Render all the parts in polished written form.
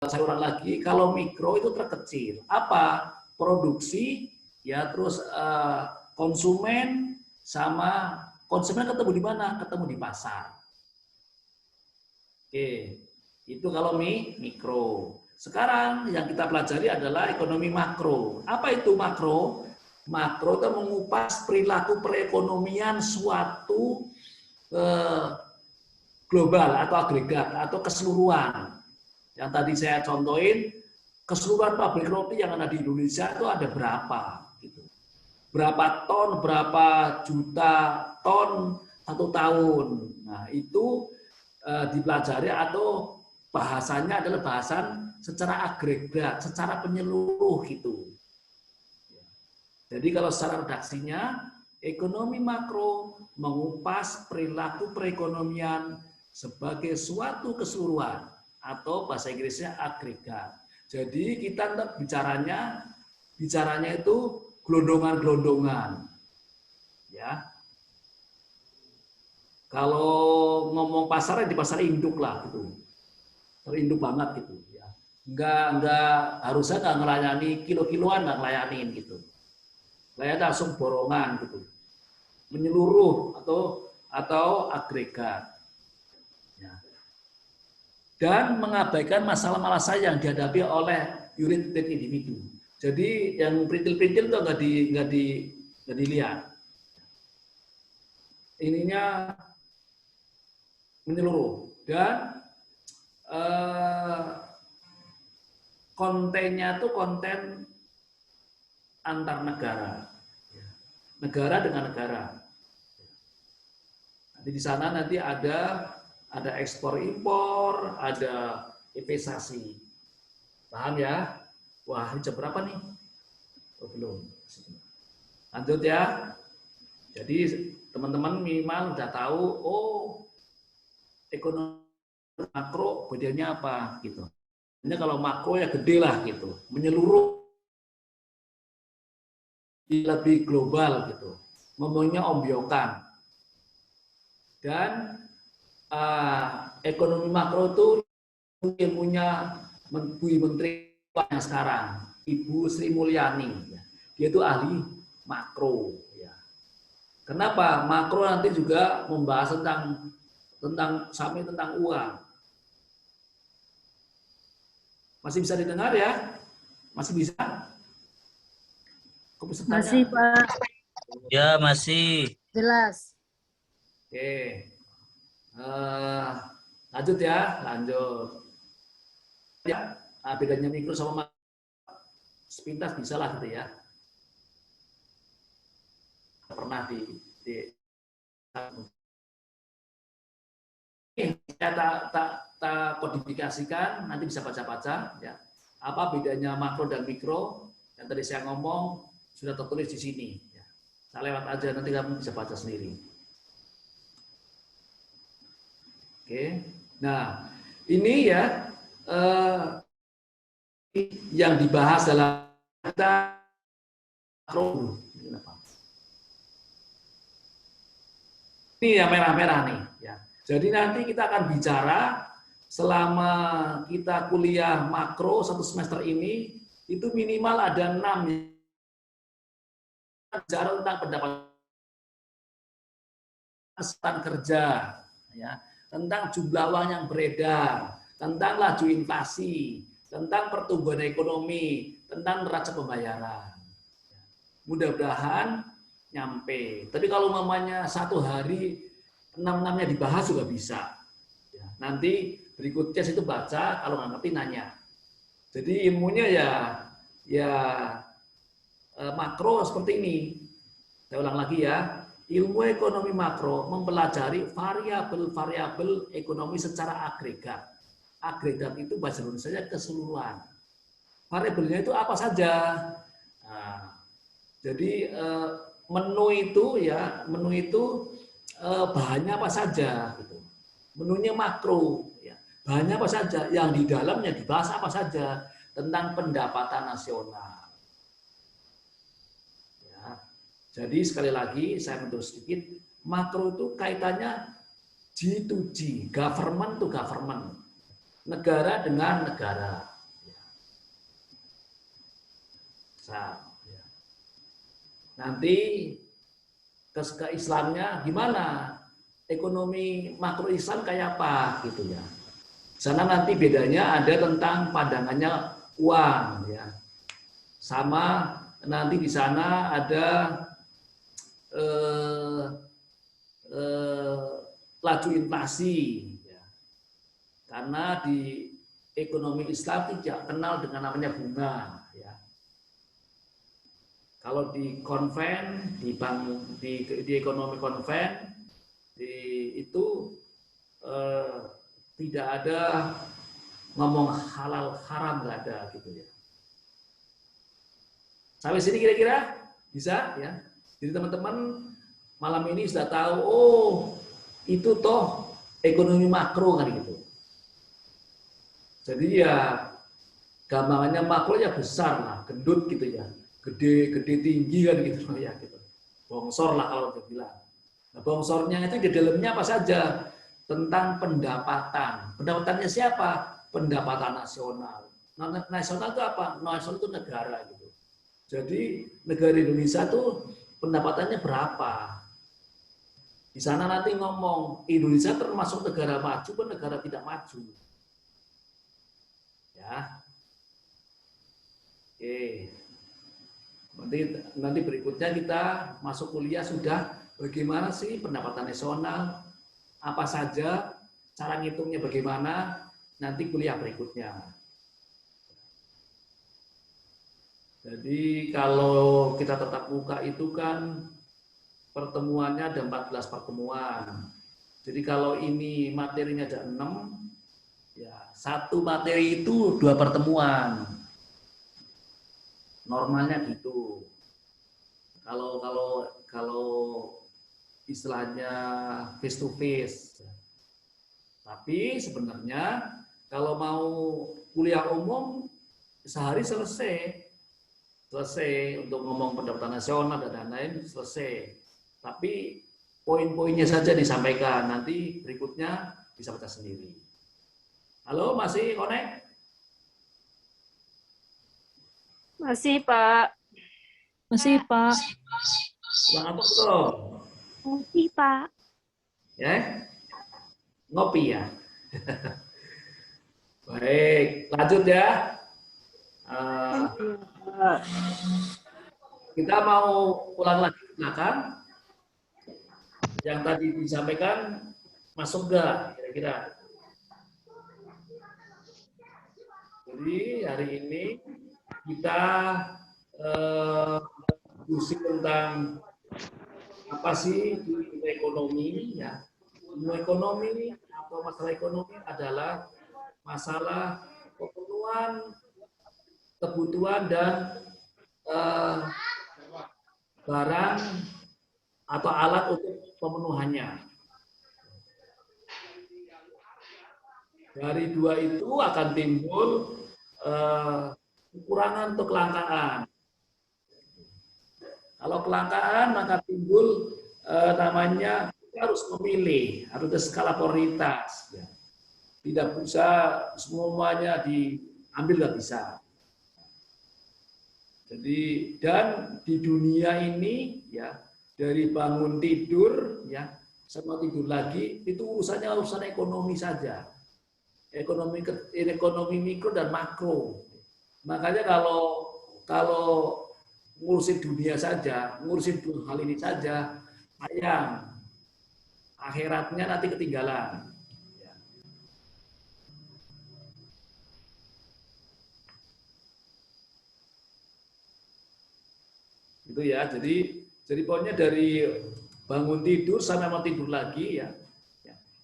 saya ulang lagi, kalau mikro itu terkecil. Apa? Produksi, ya terus konsumen sama konsumen ketemu di mana? Ketemu di pasar. Oke, itu kalau mikro. Sekarang yang kita pelajari adalah ekonomi makro. Apa itu makro? Makro itu mengupas perilaku perekonomian suatu global atau agregat atau keseluruhan. Yang tadi saya contohin, keseluruhan pabrik roti yang ada di Indonesia itu ada berapa? Gitu. Berapa ton, berapa juta ton satu tahun. Nah, itu dipelajari atau bahasanya adalah bahasan secara agregat, secara penyeluruh gitu. Jadi kalau secara redaksinya, ekonomi makro mengupas perilaku perekonomian sebagai suatu keseluruhan atau bahasa Inggrisnya agregat. Jadi kita bicaranya itu gelondongan-gelondongan. Ya. Kalau ngomong pasar di pasar induk lah gitu. Terinduk banget gitu ya. Enggak harusnya enggak ngelayani kilo-kiloan, enggak ngelayanin gitu. Layani langsung borongan gitu. Menyeluruh atau agregat. Dan mengabaikan masalah-masalah yang dihadapi oleh unit individu. Jadi yang perintil-perintil itu nggak dilihat. Ininya menyeluruh dan kontennya itu konten antar negara dengan negara. Nanti di sana nanti ada ekspor impor, ada investasi. Paham ya? Wah, ini jam berapa nih? Oh, belum. Lanjut ya. Jadi teman-teman minimal udah tahu, oh ekonomi makro bedanya apa gitu. Ini kalau makro ya gede lah gitu, menyeluruh, lebih global gitu. Ngomongnya ombyokan. Dan ekonomi makro itu ilmunya Bu Menteri yang sekarang, Ibu Sri Mulyani. Dia itu ahli makro. Ya. Kenapa? Makro nanti juga membahas tentang uang. Masih bisa didengar ya? Masih bisa? Masih, Pak. Ya, masih. Jelas. Oke. Lanjut ya, lanjut. Ya, bedanya mikro sama makro sepintas bisa lah gitu ya. Pernah saya tak kodifikasikan, nanti bisa baca-baca ya. Apa bedanya makro dan mikro? Yang tadi saya ngomong sudah tertulis di sini. Ya. Saya lewat aja, nanti kamu bisa baca sendiri. Oke. Nah, ini ya yang dibahas dalam makro. Ini yang merah-merah nih. Ya. Jadi nanti kita akan bicara selama kita kuliah makro satu semester ini, itu minimal ada 6 bicara tentang pendapatan kerja, ya, tentang jumlah uang yang beredar, tentang laju inflasi, tentang pertumbuhan ekonomi, tentang neraca pembayaran. Mudah-mudahan nyampe. Tapi kalau mamanya satu hari 6-6-nya dibahas juga bisa. Ya, nanti berikutnya itu baca, kalau nggak ngerti nanya. Jadi ilmunya ya makro seperti ini. Saya ulang lagi ya. Ilmu ekonomi makro mempelajari variabel-variabel ekonomi secara agregat. Agregat itu bahasa Indonesia keseluruhan. Variabelnya itu apa saja? Nah, jadi menu itu bahannya apa saja gitu. Menunya makro ya. Bahannya apa saja, yang di dalamnya dibahas apa saja tentang pendapatan nasional. Ya. Jadi sekali lagi saya mundur sedikit, makro itu kaitannya G to G, government to government. Negara dengan negara. besar. Ya. Nanti ke-Islamnya gimana? Ekonomi makro Islam kayak apa gitu ya. Sana nanti bedanya ada tentang pandangannya uang ya. Sama nanti di sana ada laju inflasi ya. Karena di ekonomi Islam tidak kenal dengan namanya bunga ya. Kalau di konven, di bank, di ekonomi konven, itu tidak ada ngomong halal haram, nggak ada gitu ya. Sampai sini kira-kira bisa ya. Jadi teman-teman malam ini sudah tahu, oh itu toh ekonomi makro kan gitu. Jadi ya gampangannya makro ya besar lah, gendut gitu ya. Gede tinggi kan gitu ya gitu. Bongsor lah kalau dibilang. Nah, bongsornya itu di dalamnya apa saja? Tentang pendapatan. Pendapatannya siapa? Pendapatan nasional. Nah, nasional itu apa? Nasional itu negara gitu. Jadi negara Indonesia tuh pendapatannya berapa? Di sana nanti ngomong Indonesia termasuk negara maju atau negara tidak maju. Ya. Oke. Nanti berikutnya kita masuk kuliah sudah bagaimana sih pendapatan nasional, apa saja, cara ngitungnya bagaimana, nanti kuliah berikutnya. Jadi kalau kita tetap muka itu kan pertemuannya ada 14 pertemuan. Jadi kalau ini materinya ada 6, ya satu materi itu 2 pertemuan. Normalnya gitu. Kalau istilahnya face to face. Tapi sebenarnya kalau mau kuliah umum sehari selesai untuk ngomong pendapatan nasional dan lain-lain selesai. Tapi poin-poinnya saja disampaikan. Nanti berikutnya bisa baca sendiri. Halo, masih connect? Masih, Pak. Masih, Pak. Udah ngantuk belum? Masih, Pak. Ya? Ngopi ya? Baik, lanjut ya. Kita mau ulang lagi ke belakang. Yang tadi disampaikan masuk nggak kira-kira? Jadi hari ini kita diskusi tentang apa sih ilmu ekonomi ya. Ilmu ekonomi atau masalah ekonomi adalah masalah pemenuhan kebutuhan dan barang atau alat untuk pemenuhannya. Dari dua itu akan timbul kekurangan atau kelangkaan. Kalau kelangkaan maka timbul namanya kita harus memilih, harus ada skala prioritas. Ya. Tidak bisa semuanya diambil, nggak bisa. Jadi dan di dunia ini ya dari bangun tidur ya sama tidur lagi itu urusan ekonomi saja. Ekonomi mikro dan makro. Makanya kalau ngurusin dunia saja, ngurusin hal ini saja, sayang akhiratnya nanti ketinggalan. Itu ya. Jadi poinnya dari bangun tidur sampai mau tidur lagi ya.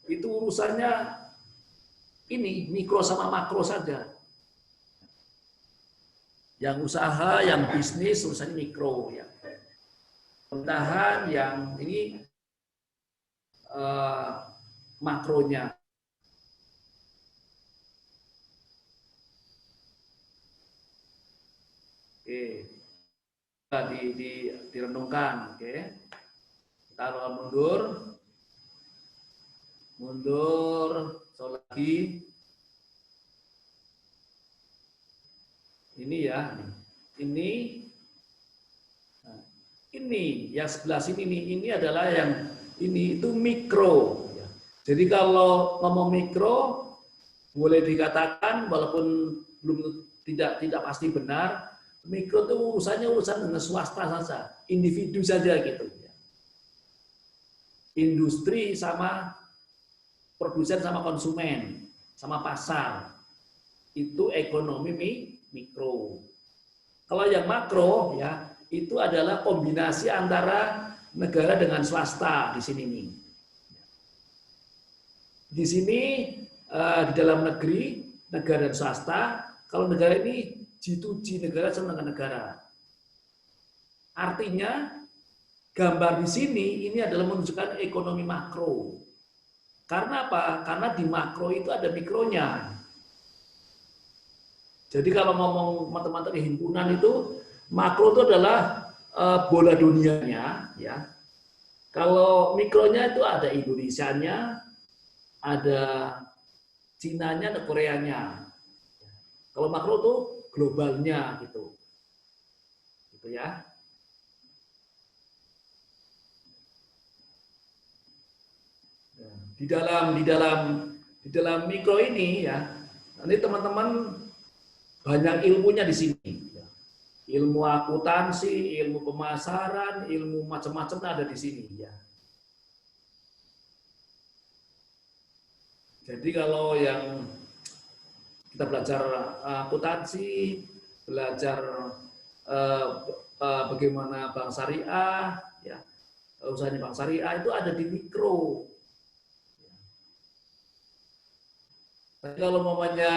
Itu urusannya ini mikro sama makro saja. Yang usaha, yang bisnis urusannya mikro ya. Pemerintahan yang ini makronya. Oke. Direnungkan, oke. Taruh mundur, lagi. Ini ya, ini ini yang sebelah sini nih, ini adalah yang ini itu mikro. Jadi kalau ngomong mikro boleh dikatakan walaupun belum tidak pasti benar, mikro itu urusan dengan swasta saja, individu saja gitu. Industri sama produsen sama konsumen, sama pasar. Itu ekonomi mikro. Kalau yang makro ya, itu adalah kombinasi antara negara dengan swasta di sini nih. Di sini di dalam negeri, negara dan swasta, kalau negara ini G2G, negara sama dengan negara. Artinya gambar di sini ini adalah menunjukkan ekonomi makro. Karena apa? Karena di makro itu ada mikronya. Jadi kalau ngomong matematika himpunan itu, makro itu adalah bola dunianya, ya. Kalau mikronya itu ada Indonesianya, ada Cinanya, ada Koreanya. Kalau makro itu globalnya gitu, gitu ya. Di dalam mikro ini ya, nanti teman-teman banyak ilmunya di sini. Ilmu akuntansi, ilmu pemasaran, ilmu macam-macam ada di sini ya. Jadi kalau yang kita belajar akuntansi, belajar bagaimana bank syariah, ya, usahanya bank syariah itu ada di mikro. Tapi kalau namanya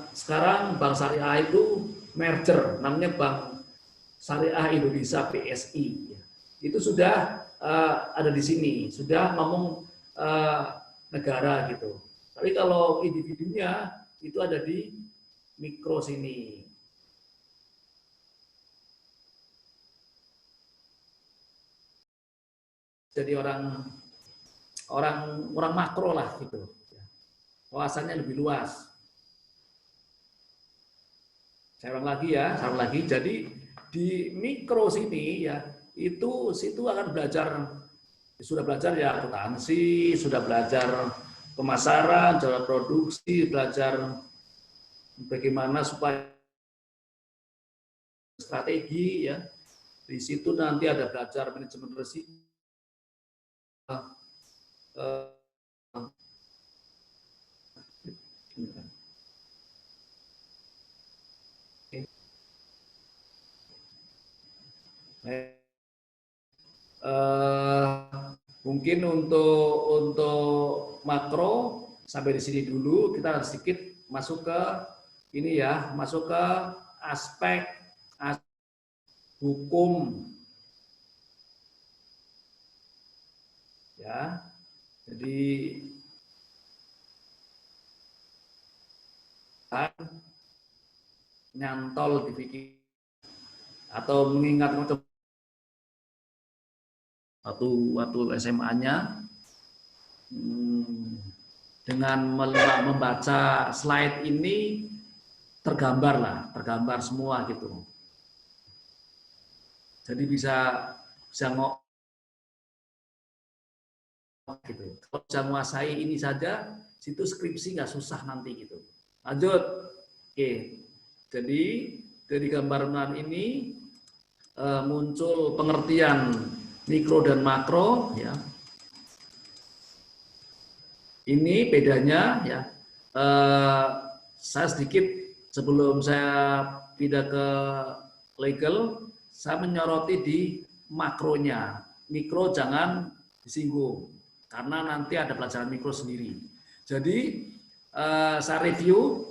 sekarang bank syariah itu merger, namanya Bank Syariah Indonesia BSI. Itu sudah ada di sini, sudah ngomong negara gitu. Tapi kalau individunya itu ada di mikro sini. Jadi orang makro lah gitu. Wawasannya lebih luas. Saya ulang lagi. Jadi di mikro sini ya situ akan sudah belajar ya akuntansi, sudah belajar pemasaran, cara produksi, belajar bagaimana supaya strategi ya. Di situ nanti ada belajar manajemen risiko. Mungkin untuk makro sampai di sini dulu. Kita sedikit masuk ke ini ya, masuk ke aspek hukum ya. Jadi nyantol di pikir atau mengingat waktu SMA-nya dengan membaca slide ini tergambar semua gitu. Jadi bisa gitu. Kalau bisa menguasai ini saja, situ skripsi nggak susah nanti gitu. Lanjut. Oke. Jadi dari gambaran ini muncul pengertian mikro dan makro ya. Ini bedanya ya. Saya sedikit sebelum saya pindah ke legal, saya menyoroti di makronya. Mikro jangan disinggung karena nanti ada pelajaran mikro sendiri. Jadi saya review,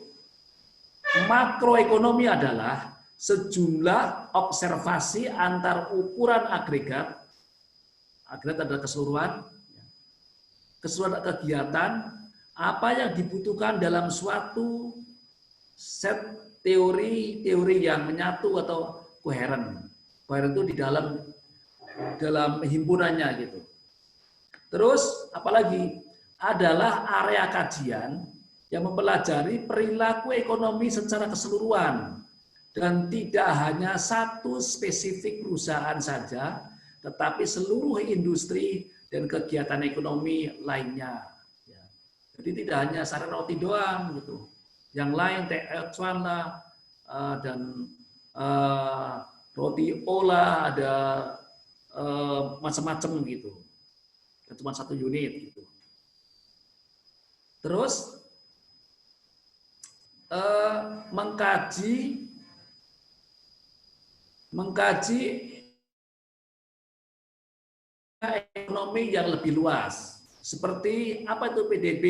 makroekonomi adalah sejumlah observasi antar ukuran agregat adalah keseluruhan kegiatan, apa yang dibutuhkan dalam suatu set teori yang menyatu atau koheren. Koheren itu di dalam himpunannya gitu. Terus apalagi adalah area kajian yang mempelajari perilaku ekonomi secara keseluruhan dan tidak hanya satu spesifik perusahaan saja, tetapi seluruh industri dan kegiatan ekonomi lainnya. Ya. Jadi tidak hanya sari roti doang gitu, yang lain TX1 lah dan roti olah ada macam-macam gitu, cuma satu unit gitu. Terus mengkaji ekonomi yang lebih luas. Seperti apa itu PDB,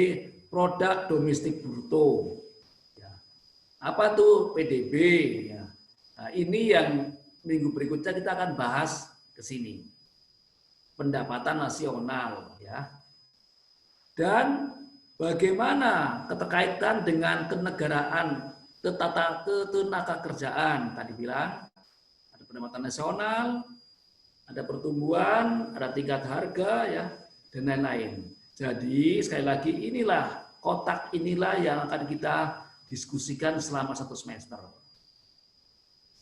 produk domestik bruto. Ya. Apa itu PDB? Ya. Nah, ini yang minggu berikutnya kita akan bahas ke sini. Pendapatan nasional, ya. Dan bagaimana keterkaitan dengan kenegaraan, ketenaga kerjaan tadi bilang. Pendapatan nasional, ada pertumbuhan, ada tingkat harga, ya, dan lain-lain. Jadi sekali lagi inilah kotak inilah yang akan kita diskusikan selama 1 semester.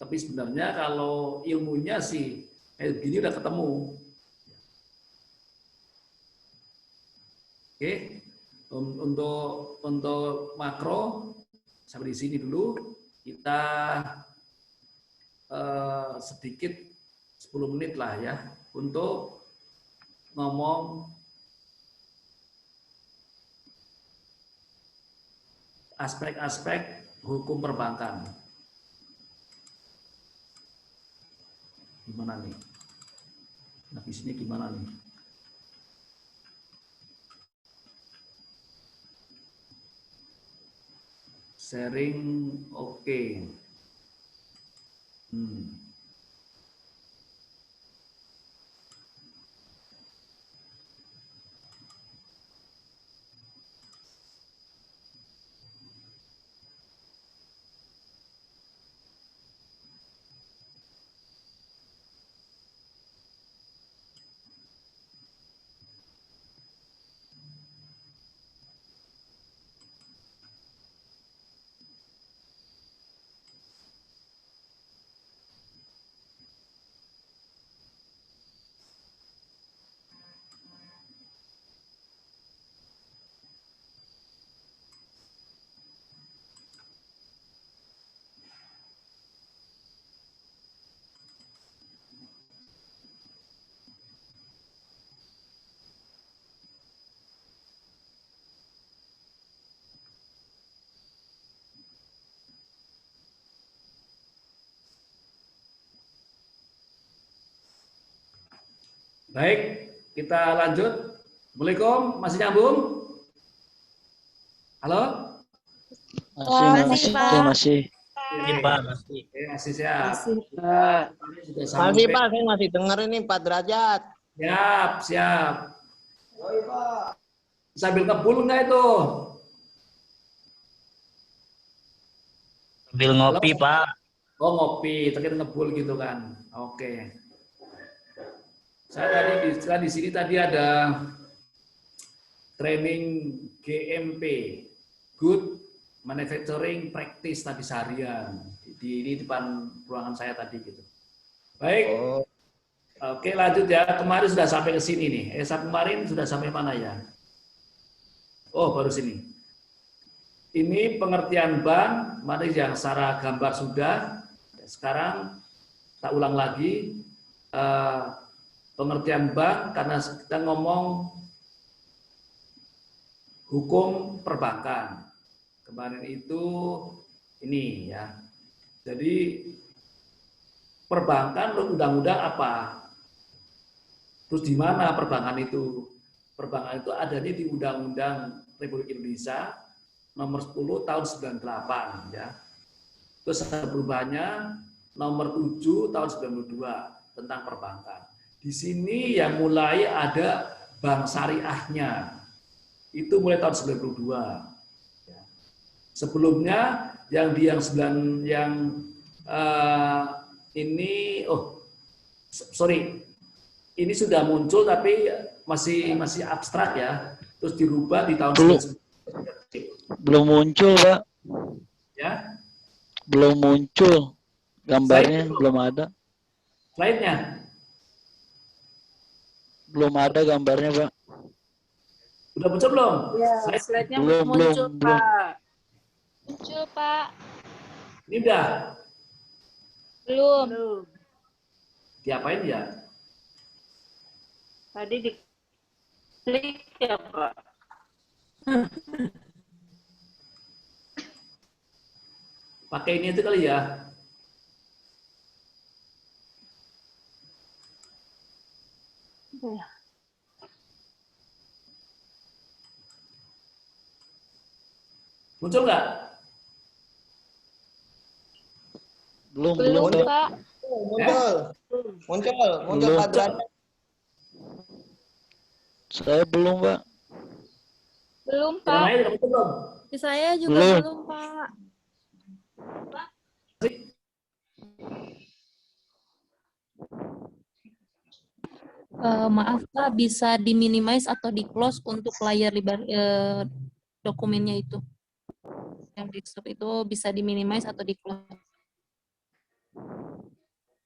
Tapi sebenarnya kalau ilmunya sih kayak begini udah ketemu. Oke, untuk makro sampai di sini dulu. Kita sedikit 10 menit lah ya untuk ngomong aspek-aspek hukum perbankan. Gimana nih? Nah, di sini gimana nih? Sharing oke. Baik, kita lanjut. Assalamualaikum, masih nyambung? Halo? Masih, Pak. Masih, Pak, masih. Oke, masih siap. Sudah Masih Pak, saya masih dengar ini 4 derajat. Siap, siap. Sambil ngebul nggak itu? Sambil ngopi, Halo? Pak. Oh, ngopi, terakhir ngebul gitu kan. Oke. Saya di sini tadi ada training GMP, Good Manufacturing Practice tadi seharian. Di depan ruangan saya tadi gitu. Baik. Oke, lanjut ya. Kemarin sudah sampai ke sini nih. Kemarin sudah sampai mana ya? Oh, baru sini. Ini pengertian bank, mana yang secara gambar sudah. Sekarang tak ulang lagi. Pengertian bank karena kita ngomong hukum perbankan. Kemarin itu ini ya. Jadi perbankan undang-undang apa? Terus di mana perbankan itu? Perbankan itu adanya di Undang-Undang Republik Indonesia nomor 10 tahun 98 ya. Terus ada perubahannya nomor 7 tahun 92 tentang perbankan. Di sini yang mulai ada bank syariahnya. Itu mulai tahun 92. Ya. Sebelumnya ini sudah muncul tapi masih abstrak ya. Terus dirubah di tahun 99. Belum muncul, Pak. Ya. Belum muncul. Gambarnya belum ada. Slide-nya. Belum ada gambarnya, Pak. Udah muncul belum? Ya, Slide. slide-nya Belum, muncul, belum, belum. Pak. Muncul, Pak. Ini udah. Belum. Belum. Diapain ya? Tadi diklik ya, Pak. Pakai ini itu kali ya. Muncul nggak? Belum, Belum, belum, Pak. Pak. Muncul Belum. Pak Derajat. Saya belum, Pak. Belum, Yang Pak. lain udah muncul belum? Di saya juga Belum. belum, Pak. Maaf, Pak. Bisa diminimize atau di-close untuk layar dokumennya itu. Yang desktop itu bisa diminimize atau di-close.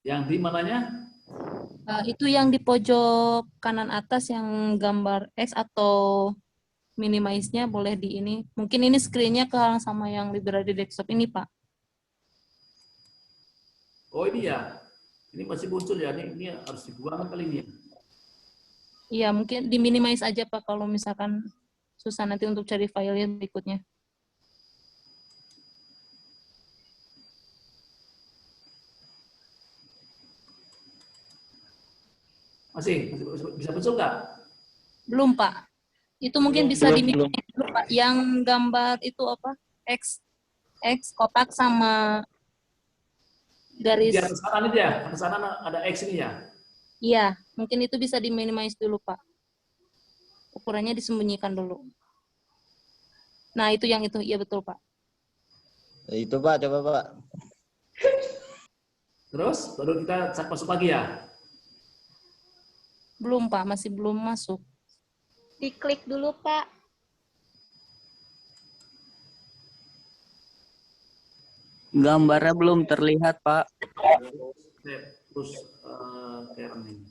Yang di mananya? Itu yang di pojok kanan atas yang gambar X atau minimize-nya boleh di ini. Mungkin ini screen-nya kehalang sama yang library desktop ini, Pak. Oh ini ya. Ini masih muncul ya. Ini harus dibuang kali ini. Iya, mungkin di-minimize aja, Pak, kalau misalkan susah nanti untuk cari filenya berikutnya. Masih bisa muncul nggak? Belum, Pak. Itu mungkin Belum, bisa belum, di-minimize dulu, Pak. Yang gambar itu apa? X kotak sama garis. Di atas kanan itu ya. Atas kanan ada X ini ya. Iya, mungkin itu bisa di-minimize dulu, Pak. Ukurannya disembunyikan dulu. Nah, itu yang itu. Iya, betul, Pak. Itu Pak, coba Pak. Terus baru kita masuk lagi ya. Belum, Pak. Masih belum masuk. Diklik dulu, Pak. Gambarnya belum terlihat, Pak. Terus Karen ini.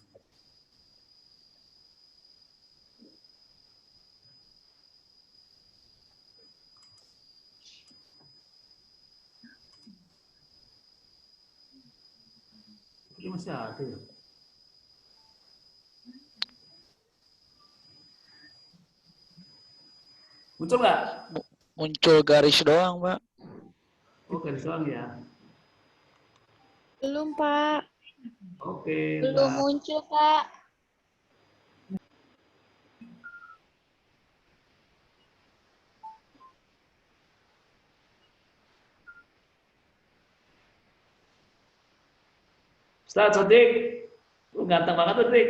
Ini masih ada ya. Muncul nggak? Muncul garis doang, Pak. Oh, garis doang ya. Belum, Pak. Oke. Belum Mbak. muncul, Pak. Ustaz Sodik, lu ganteng banget tuh, Dik.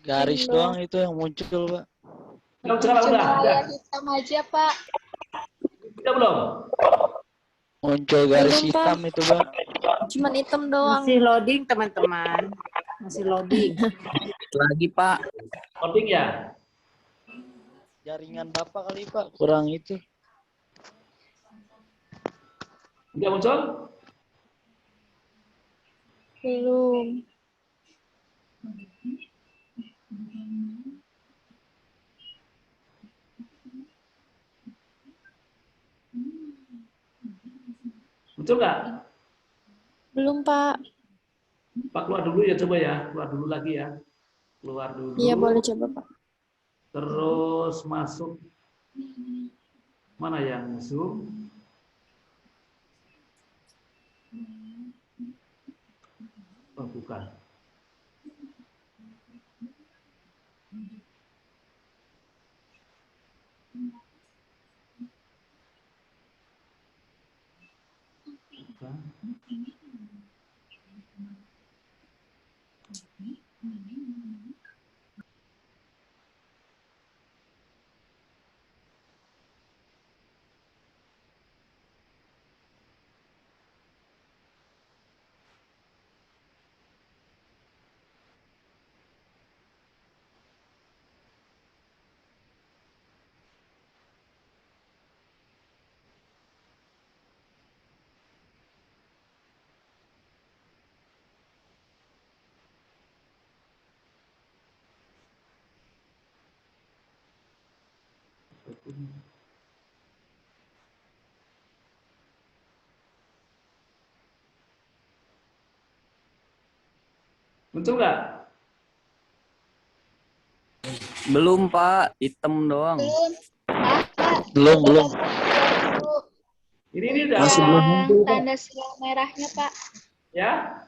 Garis Belum. doang itu yang muncul, Pak. Sekarang Coba udah. layar hitam aja, Pak. Udah belum? Muncul garis Belum, Pak. hitam itu, Pak. Cuman hitam doang. Masih loading, teman-teman. Masih loading. Lagi, Pak. Loading ya? Jaringan Bapak kali, Pak. Kurang itu. Udah muncul? Belum. Muncul nggak? Belum, Pak. Pak keluar dulu ya, coba ya. Keluar dulu lagi ya. Keluar dulu. Iya, boleh coba, Pak. Terus masuk. Mana yang Zoom? Oh, bukan. Bukan. Muncul nggak? Belum Pak, hitam doang. Belum. Ini udah Masih belum muncul, Pak. Tanda silang merahnya, Pak. ya.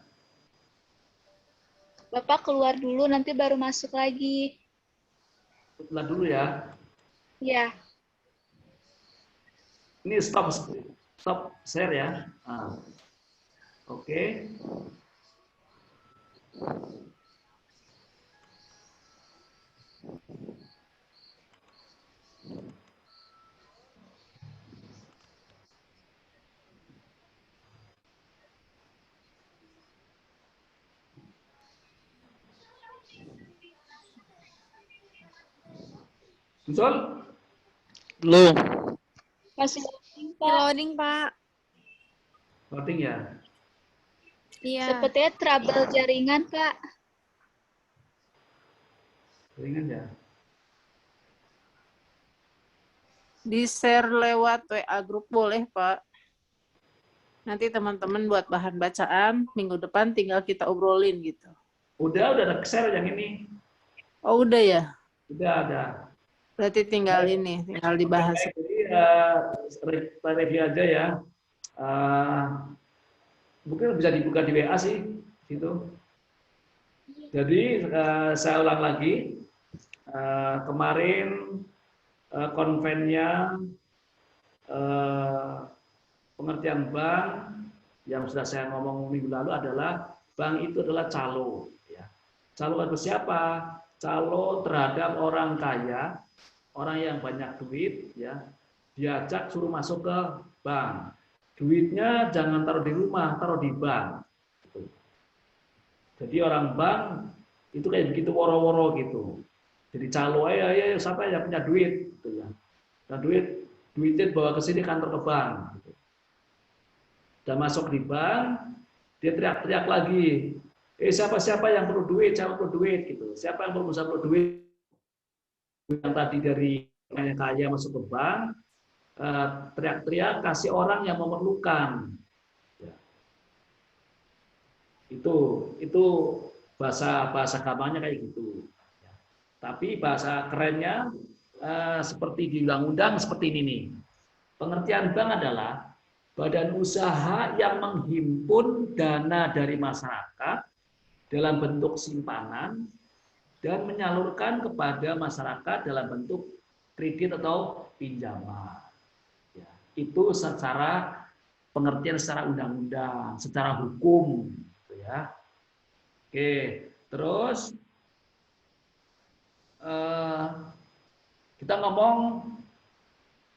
Bapak keluar dulu, nanti baru masuk lagi. Setelah dulu ya. Ya. Ini stop share ya. Nah. Oke. Muncul? Belum. Masih loading, Pak. Loading ya. Iya. Sepertinya trouble jaringan, Pak. Ringan ya. Di-share lewat WA grup boleh, Pak. Nanti teman-teman buat bahan bacaan, minggu depan tinggal kita obrolin gitu. Udah ada share yang ini. Oh, udah ya? Udah ada. Berarti tinggal ini, tinggal dibahas. Jadi review aja ya. Mungkin bisa dibuka di WA sih, gitu. Jadi saya ulang lagi. Kemarin konvennya pengertian bank yang sudah saya ngomong minggu lalu adalah bank itu adalah calo. Ya. Calo itu siapa? Calo terhadap orang kaya, orang yang banyak duit, ya, diajak suruh masuk ke bank. Duitnya jangan taruh di rumah, taruh di bank. Jadi orang bank itu kayak begitu woro-woro gitu. Jadi calo, ayo siapa yang punya duit, gitu ya. Dan duitnya bawa ke sini kantor ke bank. Gitu. Dan masuk di bank, dia teriak-teriak lagi. Siapa yang perlu duit, siapa perlu duit, gitu. Siapa yang perlu duit? Yang tadi dari kaya masuk ke bank, teriak-teriak kasih orang yang memerlukan. Ya. Itu bahasa gampangnya kayak gitu. Ya. Tapi bahasa kerennya seperti di undang-undang seperti ini nih. Pengertian bank adalah badan usaha yang menghimpun dana dari masyarakat dalam bentuk simpanan dan menyalurkan kepada masyarakat dalam bentuk kredit atau pinjaman. Ya, itu secara pengertian secara undang-undang, secara hukum, gitu ya. Oke, terus kita ngomong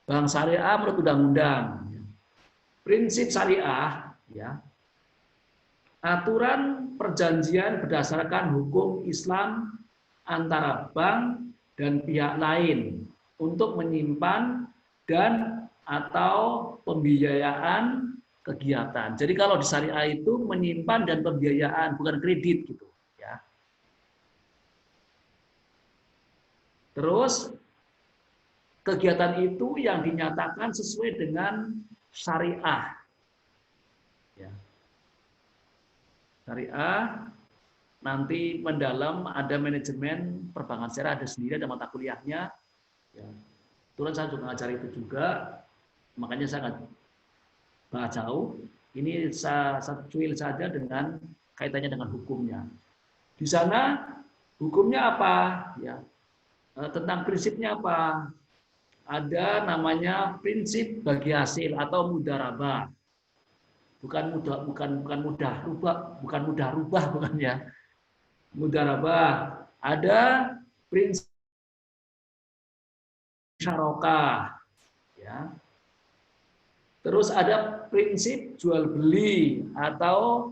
bank syariah menurut undang-undang. Prinsip syariah, ya, aturan perjanjian berdasarkan hukum Islam antara bank dan pihak lain untuk menyimpan dan atau pembiayaan kegiatan. Jadi kalau di syariah itu menyimpan dan pembiayaan, bukan kredit gitu, ya. Terus kegiatan itu yang dinyatakan sesuai dengan syariah. Ya. Syariah nanti mendalam ada manajemen perbankan syariah ada sendiri, ada mata kuliahnya. Ya. Kebetulan saya juga ngajar itu juga, makanya saya nggak bahas jauh. Ini saya cuil saja dengan kaitannya dengan hukumnya. Di sana hukumnya apa? Ya. Tentang prinsipnya apa? Ada namanya prinsip bagi hasil atau mudharabah. Bukan mudah rubah bukan ya. Mudharabah. Ada prinsip syarokah, ya. Terus ada prinsip jual beli atau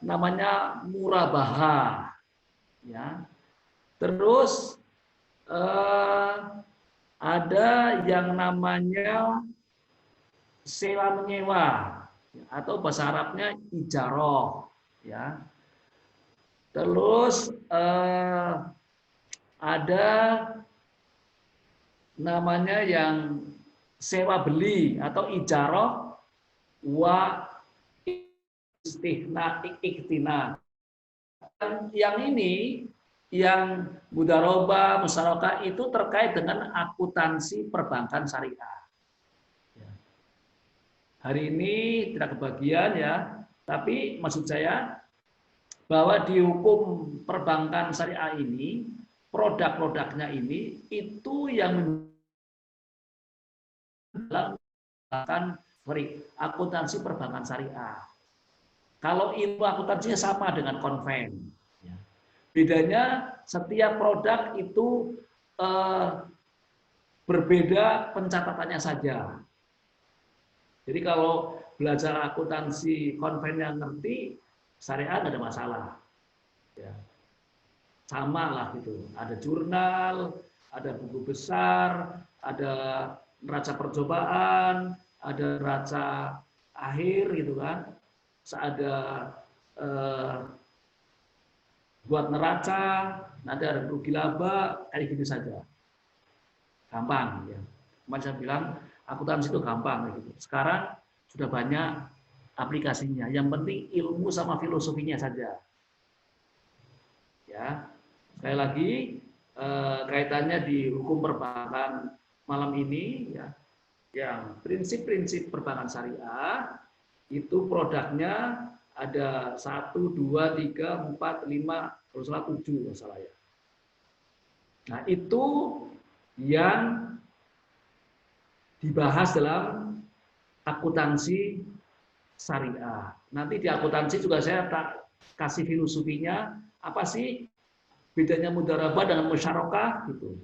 namanya murabahah, ya. Terus ada yang namanya sewa menyewa atau bahasa Arabnya ijaroh, ya. Terus ada namanya yang sewa beli atau ijarah wa iktina. Yang ini yang mudarobah, musyarakah itu terkait dengan akuntansi perbankan syariah. Hari ini tidak kebagian ya, tapi maksud saya bahwa di hukum perbankan syariah ini, produk-produknya ini itu yang menggunakan akuntansi perbankan syariah. Kalau ilmu akuntansinya sama dengan konven. Bedanya setiap produk itu berbeda pencatatannya saja. Jadi kalau belajar akuntansi konven yang ngerti, syariah nggak ada masalah. Ya. Sama lah gitu. Ada jurnal, ada buku besar, ada neraca percobaan, ada neraca akhir gitu kan. Ada buat neraca, nanti ada rugi laba, kayak gitu saja. Gampang ya. Kemarin saya bilang akuntansi itu gampang gitu. Sekarang sudah banyak aplikasinya. Yang penting ilmu sama filosofinya saja. Ya. Sekali lagi kaitannya di hukum perbankan malam ini ya. Yang prinsip-prinsip perbankan syariah itu produknya ada 1, 2, 3, 4, 5, kalau salah 7 masalah ya. Nah itu yang dibahas dalam akuntansi syariah. Nanti di akuntansi juga saya tak kasih filosofinya, apa sih bedanya mudarabah dengan musyarakah gitu.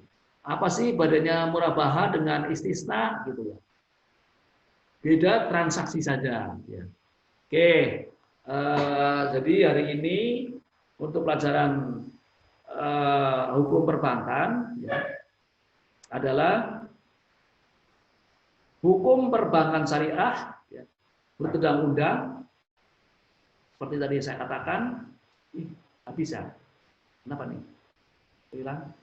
Apa sih bedanya murabahah dengan istisna gitu ya. Beda transaksi saja ya. Oke. Jadi hari ini untuk pelajaran hukum perbankan ya, adalah hukum perbankan syariah ya, menurut undang-undang seperti tadi saya katakan nggak bisa. Kenapa nih? Hilang.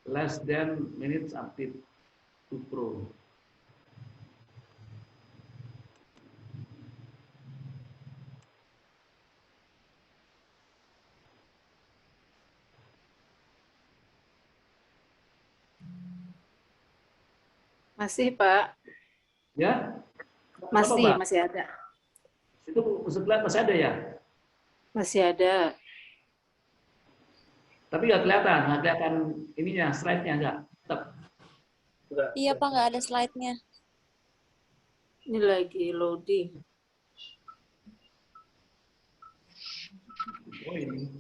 Less than minutes update to Pro. Masih, Pak. Ya? Masih ada. Itu sebelah masih ada ya? Masih ada. Tapi nggak kelihatan ininya, slide-nya nggak. Tetap. Iya Pak, nggak ada slide-nya. Ini lagi loading. Oh ini.